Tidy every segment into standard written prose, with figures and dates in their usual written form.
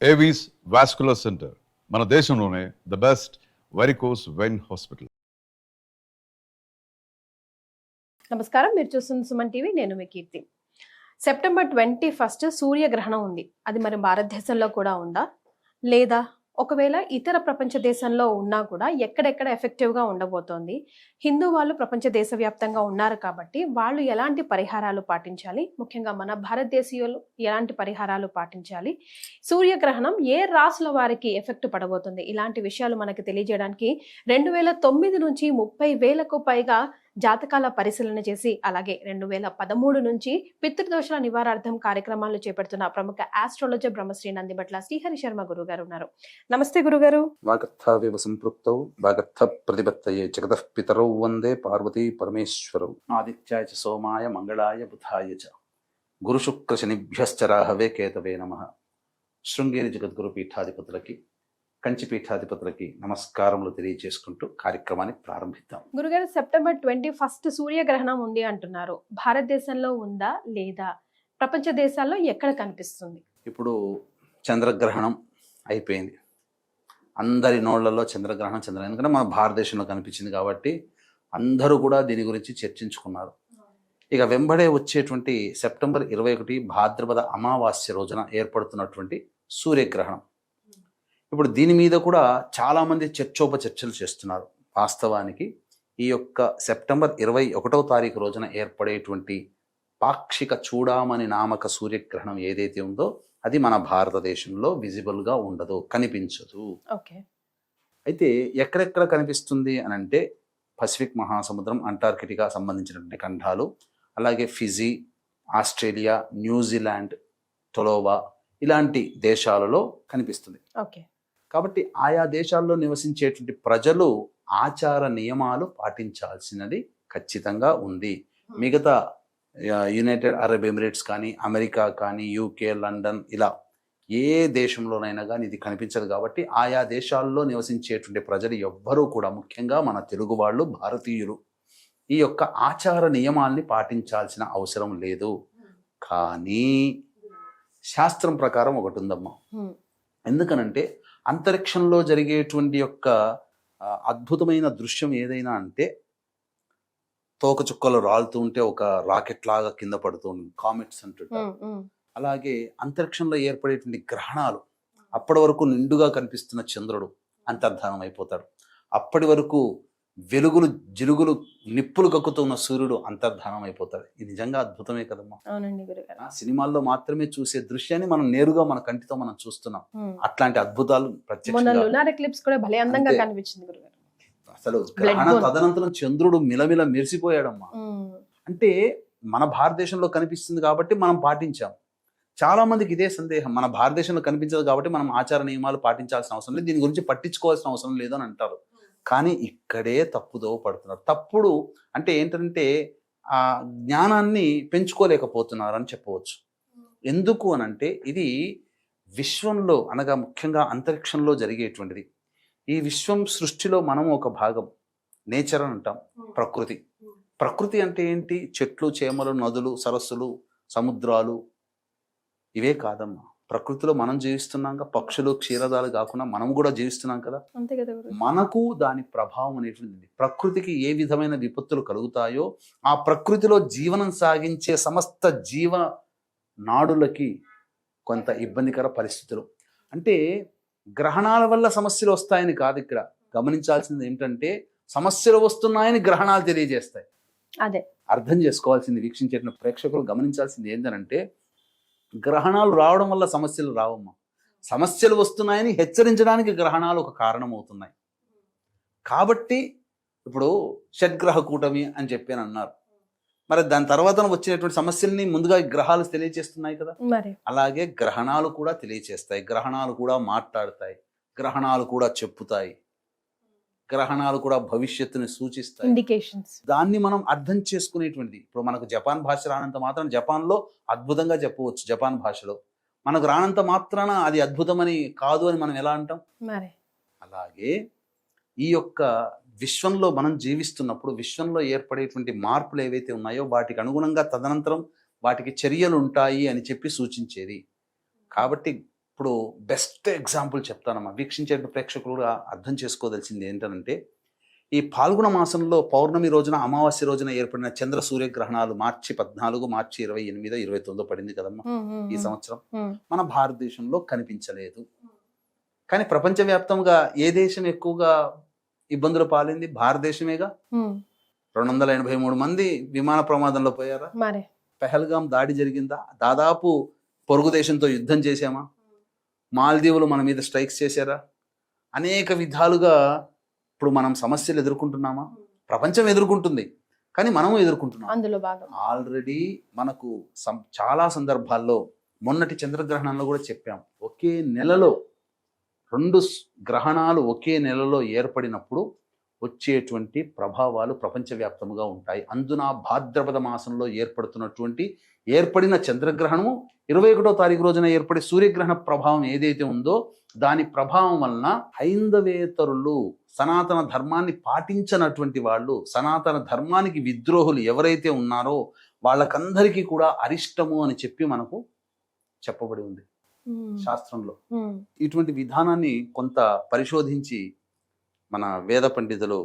Avis vascular centre మన దేశంలోనే the best varicose vein hospital. నమస్కారం, మీరు చూస్తున్న సుమన్ టీవీ. నేను మీ కీర్తి. సెప్టెంబర్ 21 సూర్యగ్రహణం ఉంది. అది మరి భారతదేశంలో కూడా ఉందా, లేదా ఒకవేళ ఇతర ప్రపంచ దేశంలో ఉన్నా కూడా ఎక్కడెక్కడ ఎఫెక్టివ్గా ఉండబోతోంది? హిందూ వాళ్ళు ప్రపంచ దేశవ్యాప్తంగా ఉన్నారు కాబట్టి వాళ్ళు ఎలాంటి పరిహారాలు పాటించాలి, ముఖ్యంగా మన భారతదేశీయులు ఎలాంటి పరిహారాలు పాటించాలి, సూర్యగ్రహణం ఏ రాసుల వారికి ఎఫెక్ట్ పడబోతుంది, ఇలాంటి విషయాలు మనకి తెలియజేయడానికి 2009 నుంచి 30,000కు పైగా జాతకాల పరిశీలన చేసి, అలాగే 2013 నుంచి పితృదోషాల నివారార్థం కార్యక్రమాలు చేపడుతున్న ప్రముఖ ఆస్ట్రాలజర్ బ్రహ్మశ్రీ నందిబట్ల శ్రీహరి శర్మ గురుగారు ఉన్నారు. నమస్తే గురుగారు. వాగర్థావివ సంపృక్తౌ వాగర్థ ప్రతిపత్తయే జగతః పితరౌ వందే పార్వతీ పరమేశ్వరౌ. ఆదిత్యాయ చ సోమాయ మంగళాయ బుధాయ చ గురు శుక్ర శనిభ్యశ్చ రాహవే కేతవే నమః. శృంగేరి జగద్గురు పీఠాధిపతులకి, కంచి పీఠాధిపతులకి నమస్కారములు తెలియజేసుకుంటూ కార్యక్రమాన్ని ప్రారంభిద్దాం. గురుగారు, సెప్టెంబర్ 21 సూర్యగ్రహణం ఉంది అంటున్నారు. భారతదేశంలో ఉందా, లేదా ప్రపంచ దేశాల్లో ఎక్కడ కనిపిస్తుంది? ఇప్పుడు చంద్రగ్రహణం అయిపోయింది. అందరి నోళ్లలో చంద్రగ్రహణం ఎందుకంటే మన భారతదేశంలో కనిపించింది కాబట్టి అందరూ కూడా దీని గురించి చర్చించుకున్నారు. ఇక వెంబడే వచ్చేటువంటి సెప్టెంబర్ 21 భాద్రపద అమావాస్య రోజున ఏర్పడుతున్నటువంటి సూర్యగ్రహణం. ఇప్పుడు దీని మీద కూడా చాలామంది చర్చోపచర్చలు చేస్తున్నారు. వాస్తవానికి ఈ యొక్క సెప్టెంబర్ 21వ తారీఖు రోజున ఏర్పడేటువంటి పాక్షిక చూడామణి నామక సూర్యగ్రహణం ఏదైతే ఉందో అది మన భారతదేశంలో విజిబుల్గా ఉండదు, కనిపించదు. అయితే ఎక్కడెక్కడ కనిపిస్తుంది అని అంటే పసిఫిక్ మహాసముద్రం, అంటార్కిటికా సంబంధించినటువంటి ఖండాలు, అలాగే ఫిజీ, ఆస్ట్రేలియా, న్యూజిలాండ్, టొలోవా ఇలాంటి దేశాలలో కనిపిస్తుంది. కాబట్టి ఆయా దేశాల్లో నివసించేటువంటి ప్రజలు ఆచార నియమాలు పాటించాల్సినది ఖచ్చితంగా ఉంది. మిగతా యునైటెడ్ అరబ్ ఎమిరేట్స్ కానీ, అమెరికా కానీ, యూకే, లండన్ ఇలా ఏ దేశంలోనైనా కానీ ఇది కనిపించదు. కాబట్టి ఆయా దేశాల్లో నివసించేటువంటి ప్రజలు ఎవ్వరూ కూడా, ముఖ్యంగా మన తెలుగు వాళ్ళు, భారతీయులు ఈ యొక్క ఆచార నియమాల్ని పాటించాల్సిన అవసరం లేదు. కానీ శాస్త్రం ప్రకారం ఒకటి ఉందమ్మా. ఎందుకనంటే అంతరిక్షంలో జరిగేటువంటి యొక్క అద్భుతమైన దృశ్యం ఏదైనా అంటే తోకచుక్కలు రాలుతూ ఉంటే ఒక రాకెట్ లాగా కింద పడుతూ కామెట్స్ అంటుంటారు. అలాగే అంతరిక్షంలో ఏర్పడేటువంటి గ్రహణాలు, అప్పటి వరకు నిండుగా కనిపిస్తున్న చంద్రుడు అంతర్ధానం అయిపోతాడు. అప్పటి వరకు వెలుగులు జిలుగులు నిప్పులు కక్కుతున్న సూర్యుడు అంతర్ధానం అయిపోతాడు. ఇది నిజంగా అద్భుతమే కదమ్మా. సినిమాల్లో మాత్రమే చూసే దృశ్యాన్ని మనం నేరుగా మన కంటితో మనం చూస్తున్నాం. అట్లాంటి అద్భుతాలు అసలు గ్రహణ తదనంతరం చంద్రుడు మిలమిల మెరిసిపోయాడమ్మా. అంటే మన భారతదేశంలో కనిపిస్తుంది కాబట్టి మనం పాటించాం. చాలా మందికి ఇదే సందేహం, మన భారతదేశంలో కనిపించదు కాబట్టి మనం ఆచార నియమాలు పాటించాల్సిన అవసరం లేదు, దీని గురించి పట్టించుకోవాల్సిన అవసరం లేదు అని అంటారు. కానీ ఇక్కడే తప్పుదో పడుతున్నారు. తప్పుడు అంటే ఏంటంటే ఆ జ్ఞానాన్ని పెంచుకోలేకపోతున్నారు అని చెప్పవచ్చు. ఎందుకు అనంటే ఇది విశ్వంలో అనగా ముఖ్యంగా అంతరిక్షంలో జరిగేటువంటిది. ఈ విశ్వం సృష్టిలో మనం ఒక భాగం. నేచర్ అని అంటాం, ప్రకృతి. ప్రకృతి అంటే ఏంటి? చెట్లు, చేమలు, నదులు, సరస్సులు, సముద్రాలు ఇవే కాదమ్మా. ప్రకృతిలో మనం జీవిస్తున్నాం కదా, పక్షులు, క్షీరదాలు కాకుండా మనం కూడా జీవిస్తున్నాం కదా. మనకు దాని ప్రభావం అనేటువంటిది. ప్రకృతికి ఏ విధమైన విపత్తులు కలుగుతాయో ఆ ప్రకృతిలో జీవనం సాగించే సమస్త జీవ నాడులకి కొంత ఇబ్బందికర పరిస్థితులు. అంటే గ్రహణాల వల్ల సమస్యలు వస్తాయని కాదు. ఇక్కడ గమనించాల్సింది ఏంటంటే సమస్యలు వస్తున్నాయని గ్రహణాలు తెలియజేస్తాయి. అదే అర్థం చేసుకోవాల్సింది, వీక్షించే ప్రేక్షకులు గమనించాల్సింది ఏంటంటే గ్రహణాలు రావడం వల్ల సమస్యలు రావమ్మా. సమస్యలు వస్తున్నాయని హెచ్చరించడానికి గ్రహణాలు ఒక కారణం అవుతున్నాయి. కాబట్టి ఇప్పుడు షడ్గ్రహ కూటమి అని చెప్పి అన్నారు. మరి దాని తర్వాత వచ్చినటువంటి సమస్యల్ని ముందుగా గ్రహాలు తెలియజేస్తున్నాయి కదా. అలాగే గ్రహణాలు కూడా తెలియజేస్తాయి, గ్రహణాలు కూడా మాట్లాడతాయి, గ్రహణాలు కూడా చెప్పుతాయి, గ్రహణాలు కూడా భవిష్యత్తుని సూచిస్తాయి. దాన్ని మనం అర్థం చేసుకునేటువంటిది. ఇప్పుడు మనకు జపాన్ భాష రానంత మాత్రం జపాన్లో అద్భుతంగా చెప్పవచ్చు. జపాన్ భాషలో మనకు రానంత మాత్రాన అది అద్భుతమని కాదు అని మనం ఎలా అంటాం? అలాగే ఈ యొక్క విశ్వంలో మనం జీవిస్తున్నప్పుడు విశ్వంలో ఏర్పడేటువంటి మార్పులు ఏవైతే ఉన్నాయో వాటికి అనుగుణంగా తదనంతరం వాటికి చర్యలు ఉంటాయి అని చెప్పి సూచించేది. కాబట్టి ఇప్పుడు బెస్ట్ ఎగ్జాంపుల్ చెప్తానమ్మా, వీక్షించే ప్రేక్షకులు కూడా అర్థం చేసుకోదలిసింది ఏంటంటే, ఈ పాల్గొన మాసంలో పౌర్ణమి రోజున అమావాస్య రోజున ఏర్పడిన చంద్ర సూర్యగ్రహణాలు మార్చి 14, మార్చి 28, 29 పడింది కదమ్మా ఈ సంవత్సరం. మన భారతదేశంలో కనిపించలేదు. కానీ ప్రపంచవ్యాప్తంగా ఏ దేశం ఎక్కువగా ఇబ్బందులు పాలింది? భారతదేశమేగా. 283 మంది విమాన ప్రమాదంలో పోయారా? పెహల్గాం దాడి జరిగిందా? దాదాపు పొరుగు దేశంతో యుద్ధం చేశామా? మాల్దీవులు మన మీద స్ట్రైక్స్ చేశారా? అనేక విధాలుగా ఇప్పుడు మనం సమస్యలు ఎదుర్కొంటున్నామా? ప్రపంచం ఎదుర్కొంటుంది, కానీ మనము ఎదుర్కొంటున్నాం. అందులో భాగం ఆల్రెడీ మనకు చాలా సందర్భాల్లో మొన్నటి చంద్రగ్రహణంలో కూడా చెప్పాం, ఒకే నెలలో 2 గ్రహణాలు ఒకే నెలలో ఏర్పడినప్పుడు వచ్చేటువంటి ప్రభావాలు ప్రపంచవ్యాప్తంగా ఉంటాయి. అందున భాద్రపద మాసంలో ఏర్పడిన చంద్రగ్రహణము 21వ తారీఖు రోజున ఏర్పడే సూర్యగ్రహణ ప్రభావం ఏదైతే ఉందో దాని ప్రభావం వలన హైందవేతరులు, సనాతన ధర్మాన్ని పాటించనటువంటి వాళ్ళు, సనాతన ధర్మానికి విద్రోహులు ఎవరైతే ఉన్నారో వాళ్ళకందరికీ కూడా అరిష్టము అని చెప్పి మనకు చెప్పబడి ఉంది శాస్త్రంలో. ఇటువంటి విధానాన్ని కొంత పరిశోధించి మన వేద పండితులు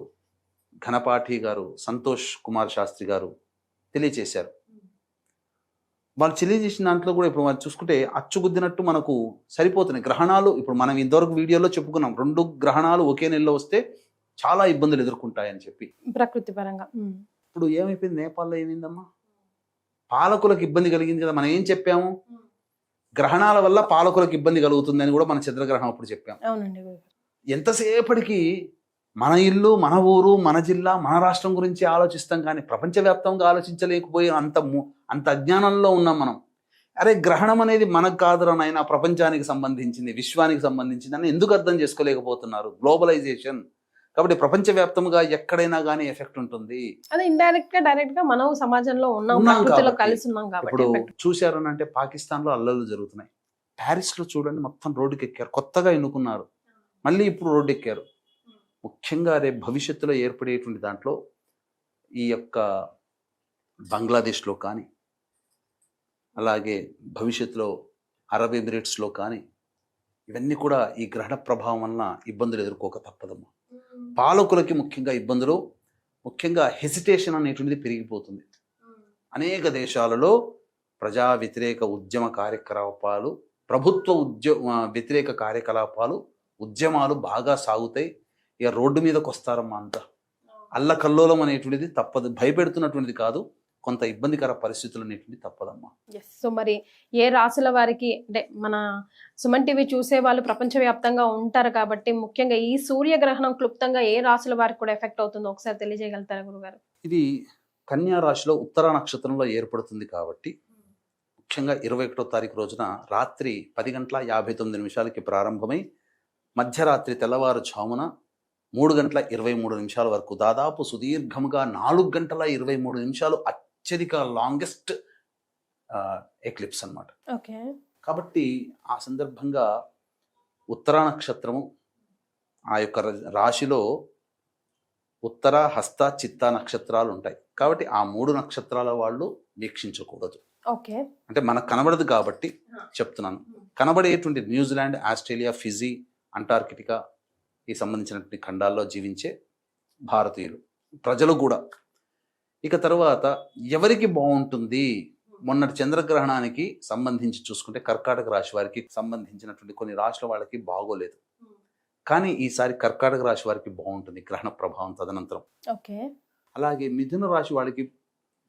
ఘనపాఠి గారు, సంతోష్ కుమార్ శాస్త్రి గారు తెలియచేశారు. వాళ్ళు తెలియజేసిన దాంట్లో కూడా ఇప్పుడు మనం చూసుకుంటే అచ్చుగుద్దినట్టు మనకు సరిపోతున్నాయి గ్రహణాలు. ఇప్పుడు మనం ఇంతవరకు వీడియోలో చెప్పుకున్నాం, 2 గ్రహణాలు ఒకే నెలలో వస్తే చాలా ఇబ్బందులు ఎదుర్కొంటాయని చెప్పి ప్రకృతి పరంగా. ఇప్పుడు ఏమైపోయింది? నేపాల్లో ఏమైందమ్మా? పాలకులకు ఇబ్బంది కలిగింది కదా. మనం ఏం చెప్పాము? గ్రహణాల వల్ల పాలకులకు ఇబ్బంది కలుగుతుంది అని కూడా మన చంద్రగ్రహణం అప్పుడు చెప్పాం. ఎంతసేపటికి మన ఇల్లు, మన ఊరు, మన జిల్లా, మన రాష్ట్రం గురించి ఆలోచిస్తాం, కానీ ప్రపంచవ్యాప్తంగా ఆలోచించలేకపోయి అంత అజ్ఞానంలో ఉన్నాం మనం. అరే గ్రహణం అనేది మనకు కాదురా నాయనా, ప్రపంచానికి సంబంధించింది, విశ్వానికి సంబంధించింది అని ఎందుకు అర్థం చేసుకోలేకపోతున్నారు? గ్లోబలైజేషన్ కాబట్టి ప్రపంచవ్యాప్తంగా ఎక్కడైనా కానీ ఎఫెక్ట్ ఉంటుంది. అదే ఇండైరెక్ట్ గా డైరెక్ట్ గా మనం సమాజంలో కలిసి ఉన్నాం కాబట్టి. ఇప్పుడు చూశారనంటే పాకిస్తాన్ లో అల్లర్లు జరుగుతున్నాయి. ప్యారిస్ లో చూడండి, మొత్తం రోడ్డుకి ఎక్కారు, కొత్తగా ఎన్నుకున్నారు, మళ్ళీ ఇప్పుడు రోడ్డు ఎక్కారు. ముఖ్యంగా రేపు భవిష్యత్తులో ఏర్పడేటువంటి దాంట్లో ఈ యొక్క బంగ్లాదేశ్లో కానీ, అలాగే భవిష్యత్తులో అరబ్ ఎమిరేట్స్లో కానీ, ఇవన్నీ కూడా ఈ గ్రహణ ప్రభావం వలన ఇబ్బందులు ఎదుర్కోక తప్పదమ్మా. పాలకులకి ముఖ్యంగా ఇబ్బందులు, ముఖ్యంగా హెసిటేషన్ అనేటువంటిది పెరిగిపోతుంది. అనేక దేశాలలో ప్రజా వ్యతిరేక ఉద్యమ కార్యకలాపాలు, ప్రభుత్వ వ్యతిరేక కార్యకలాపాలు, ఉద్యమాలు బాగా సాగుతాయి. ఇక రోడ్డు మీదకి వస్తారమ్మా. అంతా అల్లకల్లోలం అనేటువంటిది తప్పదు, భయపెడుతున్నటువంటిది కాదు, కొంత ఇబ్బందికర పరిస్థితులు అనేటువంటి తప్పదమ్మా. సో మరి ఏ రాశుల వారికి, అంటే మన సుమన్ టీవీ చూసే వాళ్ళు ప్రపంచవ్యాప్తంగా ఉంటారు కాబట్టి ముఖ్యంగా ఈ సూర్యగ్రహణం క్లుప్తంగా ఏ రాశుల వారికి కూడా ఎఫెక్ట్ అవుతుందో ఒకసారి తెలియజేయగలుగుతారా గురుగారు? ఇది కన్యా రాశిలో ఉత్తర నక్షత్రంలో ఏర్పడుతుంది కాబట్టి ముఖ్యంగా 21వ తారీఖు రోజున రాత్రి 10:59 ప్రారంభమై మధ్యరాత్రి తెల్లవారుజామున 3:23 వరకు దాదాపు సుదీర్ఘంగా 4:23 అత్యధిక లాంగెస్ట్ ఎక్లిప్స్ అన్నమాట. కాబట్టి ఆ సందర్భంగా ఉత్తర నక్షత్రము ఆ యొక్క రాశిలో ఉత్తర, హస్త, చిత్త నక్షత్రాలు ఉంటాయి కాబట్టి ఆ 3 నక్షత్రాల వాళ్ళు వీక్షించకూడదు. అంటే మనకు కనబడదు కాబట్టి చెప్తున్నాను. కనబడేటువంటి న్యూజిలాండ్, ఆస్ట్రేలియా, ఫిజీ, అంటార్కిటికా ఈ సంబంధించినటువంటి ఖండాల్లో జీవించే భారతీయులు ప్రజలు కూడా. ఇక తర్వాత ఎవరికి బాగుంటుంది? మొన్నటి చంద్రగ్రహణానికి సంబంధించి చూసుకుంటే కర్కాటక రాశి వారికి సంబంధించినటువంటి కొన్ని రాశుల వాళ్ళకి బాగోలేదు, కానీ ఈసారి కర్కాటక రాశి వారికి బాగుంటుంది గ్రహణ ప్రభావం తదనంతరం. అలాగే మిథున రాశి వాళ్ళకి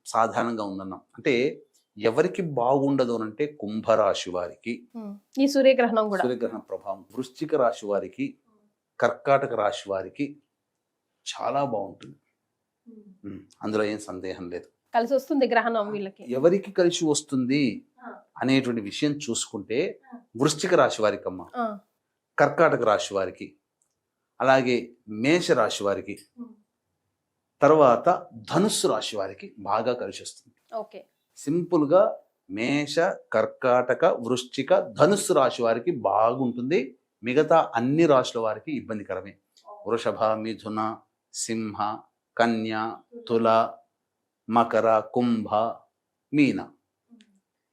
సాధారణంగా ఉందన్నాం. అంటే ఎవరికి బాగుండదు అంటే కుంభరాశి వారికి ఈ సూర్యగ్రహణం ప్రభావం, వృశ్చిక రాశి వారికి, కర్కాటక రాశి వారికి చాలా బాగుంటుంది, అందులో ఏం సందేహం లేదు. కలిసి వస్తుంది గ్రహణం వీళ్ళకి. ఎవరికి కలిసి వస్తుంది అనేటువంటి విషయం చూసుకుంటే వృశ్చిక రాశి వారికి అమ్మ, కర్కాటక రాశి వారికి, అలాగే మేష రాశి వారికి, తర్వాత ధనుస్సు రాశి వారికి బాగా కలిసి వస్తుంది. సింపుల్ గా మేష, కర్కాటక, వృశ్చిక, ధనుస్సు రాశి వారికి బాగుంటుంది. మిగతా అన్ని రాశుల వారికి ఇబ్బందికరమే. వృషభ, మిథున, సింహ, కన్య, తుల, మకర, కుంభ, మీన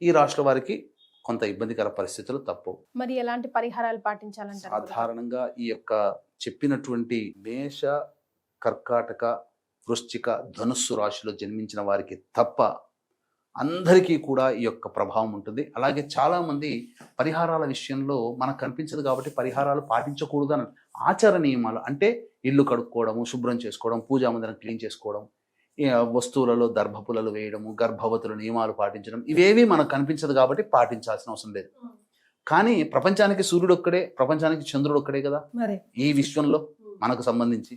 ఈ రాశుల వారికి కొంత ఇబ్బందికర పరిస్థితులు తప్పవు. మరి ఎలాంటి పరిహారాలు పాటించాలంటారు గురుగారు? సాధారణంగా ఈ యొక్క చెప్పినటువంటి మేష, కర్కాటక, వృశ్చిక, ధనుస్సు రాశిలో జన్మించిన వారికి తప్ప అందరికీ కూడా ఈ యొక్క ప్రభావం ఉంటుంది. అలాగే చాలా మంది పరిహారాల విషయంలో మనకు కనిపించదు కాబట్టి పరిహారాలు పాటించకూడదు అని ఆచార నియమాలు అంటే ఇల్లు కడుక్కోవడము, శుభ్రం చేసుకోవడం, పూజా మందిరం క్లీన్ చేసుకోవడం, వస్తువులలో దర్భపులలు వేయడము, గర్భవతుల నియమాలు పాటించడం, ఇవేవి మనకు కనిపించదు కాబట్టి పాటించాల్సిన అవసరం లేదు. కానీ ప్రపంచానికి సూర్యుడు ఒక్కడే, ప్రపంచానికి చంద్రుడు ఒక్కడే కదా మరి ఈ విశ్వంలో మనకు సంబంధించి.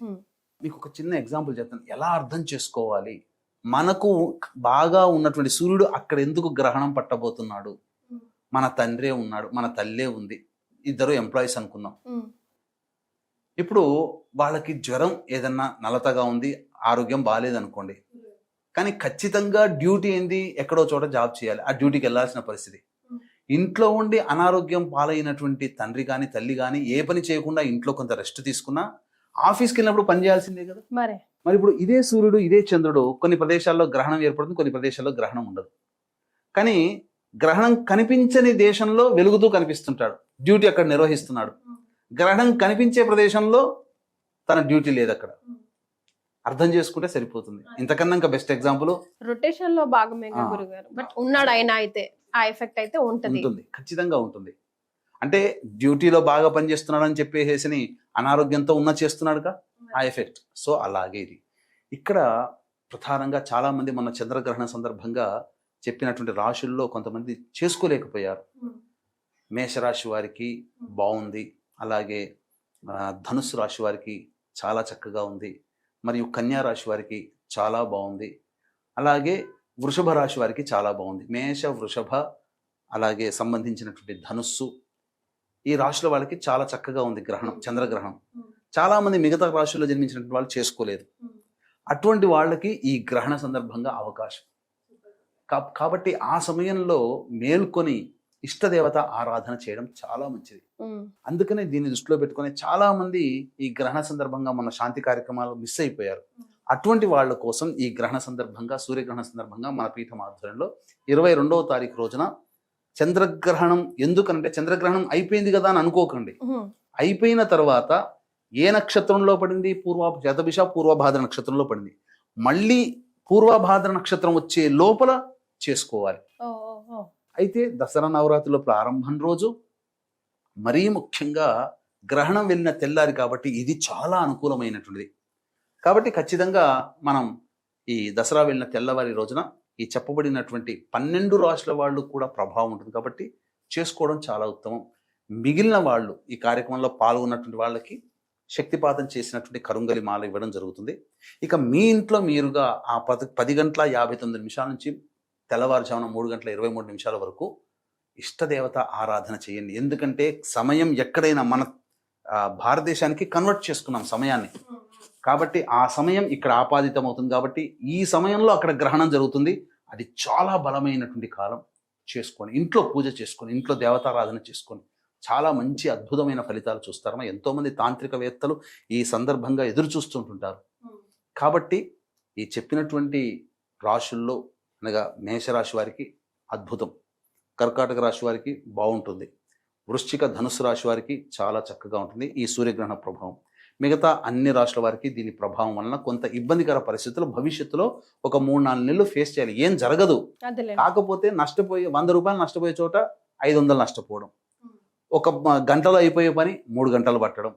మీకు ఒక చిన్న ఎగ్జాంపుల్ చెప్తాను, ఎలా అర్థం చేసుకోవాలి. మనకు బాగా ఉన్నటువంటి సూర్యుడు అక్కడ ఎందుకు గ్రహణం పట్టబోతున్నాడు? మన తండ్రే ఉన్నాడు, మన తల్లే ఉంది, ఇద్దరు ఎంప్లాయీస్ అనుకుందాం. ఇప్పుడు వాళ్ళకి జ్వరం ఏదన్నా నలతగా ఉంది, ఆరోగ్యం బాగాలేదనుకోండి, కానీ ఖచ్చితంగా డ్యూటీ ఏంది, ఎక్కడో చోట జాబ్ చేయాలి, ఆ డ్యూటీకి వెళ్ళాల్సిన పరిస్థితి. ఇంట్లో ఉండి అనారోగ్యం పాలైనటువంటి తండ్రి కానీ తల్లి కానీ ఏ పని చేయకుండా ఇంట్లో కొంత రెస్ట్ తీసుకున్నా ఆఫీస్కి వెళ్ళినప్పుడు పని చేయాల్సిందే కదా. మరి ఇప్పుడు ఇదే సూర్యుడు, ఇదే చంద్రుడు కొన్ని ప్రదేశాల్లో గ్రహణం ఏర్పడుతుంది, కొన్ని ప్రదేశాల్లో గ్రహణం ఉండదు. కానీ గ్రహణం కనిపించని దేశంలో వెలుగుతూ కనిపిస్తుంటాడు, డ్యూటీ అక్కడ నిర్వహిస్తున్నాడు. గ్రహణం కనిపించే ప్రదేశంలో తన డ్యూటీ లేదు అక్కడ. అర్థం చేసుకుంటే సరిపోతుంది. ఇంతకన్నా ఇంకా బెస్ట్ ఎగ్జాంపుల్ రొటేషన్ లో భాగమే గురుగారు. బట్ ఉన్నాడు ఆయన అయితే ఆ ఎఫెక్ట్ అయితే ఉంటుంది, ఖచ్చితంగా ఉంటుంది. అంటే డ్యూటీలో బాగా పనిచేస్తున్నాడు అని చెప్పేసి అనారోగ్యంతో ఉన్న చేస్తున్నాడుగా ఆ ఎఫెక్ట్. సో అలాగే ఇది ఇక్కడ ప్రధానంగా చాలా మంది మన చంద్రగ్రహణ సందర్భంగా చెప్పినటువంటి రాశుల్లో కొంతమంది చేసుకోలేకపోయారు. మేషరాశి వారికి బాగుంది, అలాగే ధనుస్సు రాశి వారికి చాలా చక్కగా ఉంది, మరియు కన్యా రాశి వారికి చాలా బాగుంది, అలాగే వృషభ రాశి వారికి చాలా బాగుంది. మేష, వృషభ, అలాగే సంబంధించినటువంటి ధనుస్సు, ఈ రాశుల వాళ్ళకి చాలా చక్కగా ఉంది గ్రహణం, చంద్రగ్రహణం. చాలా మంది మిగతా రాశుల్లో జన్మించినటువంటి వాళ్ళు చేసుకోలేదు. అటువంటి వాళ్ళకి ఈ గ్రహణ సందర్భంగా అవకాశం కాబట్టి ఆ సమయంలో మేల్కొని ఇష్టదేవత ఆరాధన చేయడం చాలా మంచిది. అందుకనే దీన్ని దృష్టిలో పెట్టుకుని చాలా మంది ఈ గ్రహణ సందర్భంగా మన శాంతి కార్యక్రమాలు మిస్ అయిపోయారు. అటువంటి వాళ్ళ కోసం ఈ గ్రహణ సందర్భంగా, సూర్యగ్రహణ సందర్భంగా మన పీఠం ఆధ్వర్యంలో 22వ తారీఖు రోజున చంద్రగ్రహణం, ఎందుకంటే చంద్రగ్రహణం అయిపోయింది కదా అని అనుకోకండి. అయిపోయిన తర్వాత ఏ నక్షత్రంలో పడింది? శతభిష పూర్వభాద్ర నక్షత్రంలో పడింది. మళ్ళీ పూర్వభాద్ర నక్షత్రం వచ్చే లోపల చేసుకోవాలి. అయితే దసరా నవరాత్రిలో ప్రారంభం రోజు మరీ ముఖ్యంగా గ్రహణం వెళ్ళిన తెల్లారి కాబట్టి ఇది చాలా అనుకూలమైనటువంటిది. కాబట్టి ఖచ్చితంగా మనం ఈ దసరా వెళ్ళిన తెల్లవారి రోజున ఈ చెప్పబడినటువంటి 12 రాశుల వాళ్ళు కూడా ప్రభావం ఉంటుంది కాబట్టి చేసుకోవడం చాలా ఉత్తమం. మిగిలిన వాళ్ళు ఈ కార్యక్రమంలో పాల్గొన్నటువంటి వాళ్ళకి శక్తిపాతం చేసినటువంటి కరుంగలి మాల ఇవ్వడం జరుగుతుంది. ఇక మీ ఇంట్లో మీరుగా ఆ 10 గంటల 59 నిమిషాల నుంచి తెల్లవారుజామున 3 గంటల 23 నిమిషాల వరకు ఇష్టదేవత ఆరాధన చేయండి. ఎందుకంటే సమయం ఎక్కడైనా మన భారతదేశానికి కన్వర్ట్ చేసుకున్నాం సమయాన్ని, కాబట్టి ఆ సమయం ఇక్కడ ఆపాదితం అవుతుంది. కాబట్టి ఈ సమయంలో అక్కడ గ్రహణం జరుగుతుంది. అది చాలా బలమైనటువంటి కాలం. చేసుకొని ఇంట్లో పూజ చేసుకొని ఇంట్లో దేవతారాధన చేసుకొని చాలా మంచి అద్భుతమైన ఫలితాలు చూస్తారమ్మా. ఎంతోమంది తాంత్రికవేత్తలు ఈ సందర్భంగా ఎదురు చూస్తుంటుంటారు. కాబట్టి ఈ చెప్పినటువంటి రాశుల్లో అనగా మేషరాశి వారికి అద్భుతం, కర్కాటక రాశి వారికి బాగుంటుంది, వృశ్చిక ధనుస్సు రాశి వారికి చాలా చక్కగా ఉంటుంది ఈ సూర్యగ్రహణ ప్రభావం. మిగతా అన్ని రాశుల వారికి దీని ప్రభావం వలన కొంత ఇబ్బందికర పరిస్థితులు భవిష్యత్తులో ఒక 3-4 నెలలు ఫేస్ చేయాలి. ఏం జరగదు, కాకపోతే నష్టపోయే 100 రూపాయలు నష్టపోయే చోట 500 నష్టపోవడం, ఒక గంటలో అయిపోయే పని 3 గంటలు పట్టడం,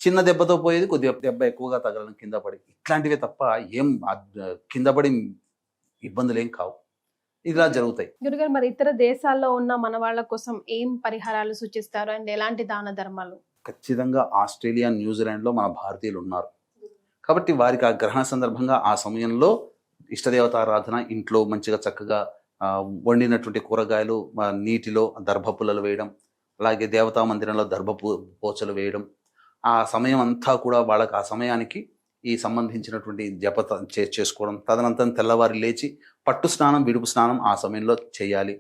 చిన్న దెబ్బతో పోయేది కొద్దిగా దెబ్బ ఎక్కువగా తగలడం కింద పడి, ఇట్లాంటివే తప్ప ఏం కింద పడి ఇబ్బందులు ఏం కావు. ఇలా జరుగుతాయి. గురుగారు, మరి ఇతర దేశాల్లో ఉన్న మన వాళ్ళ కోసం ఏం పరిహారాలు సూచిస్తారు అండ్ ఎలాంటి దాన ధర్మాలు? ఖచ్చితంగా ఆస్ట్రేలియా, న్యూజిలాండ్లో మన భారతీయులు ఉన్నారు కాబట్టి వారికి ఆ గ్రహణ సందర్భంగా ఆ సమయంలో ఇష్టదేవతారాధన, ఇంట్లో మంచిగా చక్కగా వండినటువంటి కూరగాయలు నీటిలో దర్భపుల్లలు వేయడం, అలాగే దేవతా మందిరంలో పోచలు వేయడం, ఆ సమయం అంతా కూడా వాళ్ళకి ఆ సమయానికి ఈ సంబంధించినటువంటి జపత చేసుకోవడం. తదనంతరం తెల్లవారి లేచి పట్టు స్నానం, విడుపు స్నానం ఆ సమయంలో చేయాలి.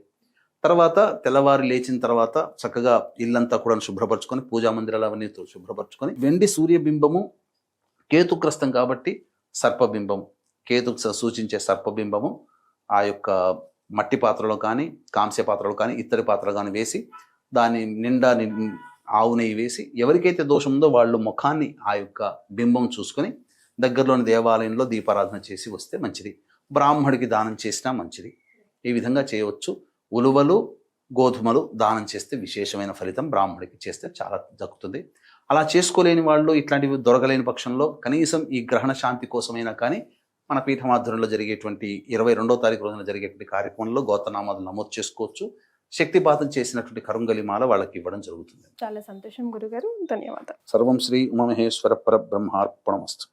తర్వాత తెల్లవారి లేచిన తర్వాత చక్కగా ఇల్లంతా కూడా శుభ్రపరచుకొని, పూజా మందిరాలు అవన్నీ శుభ్రపరచుకొని, వెండి సూర్యబింబము కేతుగ్రస్తం కాబట్టి సర్పబింబము, కేతు సూచించే సర్పబింబము ఆ యొక్క మట్టి పాత్రలో కానీ కాంస్య పాత్రలో కానీ ఇత్తడి పాత్రలో కానీ వేసి దాని నిండా ఆవు నెయ్యి వేసి ఎవరికైతే దోషం ఉందో వాళ్ళు ముఖాన్ని ఆ యొక్క బింబం చూసుకొని దగ్గరలోని దేవాలయంలో దీపారాధన చేసి వస్తే మంచిది. బ్రాహ్మడికి దానం చేసినా మంచిది. ఈ విధంగా చేయవచ్చు. ఉలువలు గోధుమలు దానం చేస్తే విశేషమైన ఫలితం బ్రాహ్మడికి చేస్తే చాలా దక్కుతుంది. అలా చేసుకోలేని వాళ్ళు, ఇట్లాంటివి దొరకలేని పక్షంలో కనీసం ఈ గ్రహణ శాంతి కోసమైనా కానీ మన పీఠమాధ్వర్యంలో జరిగేటువంటి 22వ తారీఖు రోజున జరిగేటువంటి కార్యక్రమంలో గోత్రనామాలు నమోదు చేసుకోవచ్చు. శక్తిపాతం చేసినటువంటి కరుంగలి మాల వాళ్ళకి ఇవ్వడం జరుగుతుంది. చాలా సంతోషం గురుగారు, ధన్యవాదాలు. సర్వం శ్రీ ఉమామహేశ్వర పరబ్రహ్మార్పణమస్తు.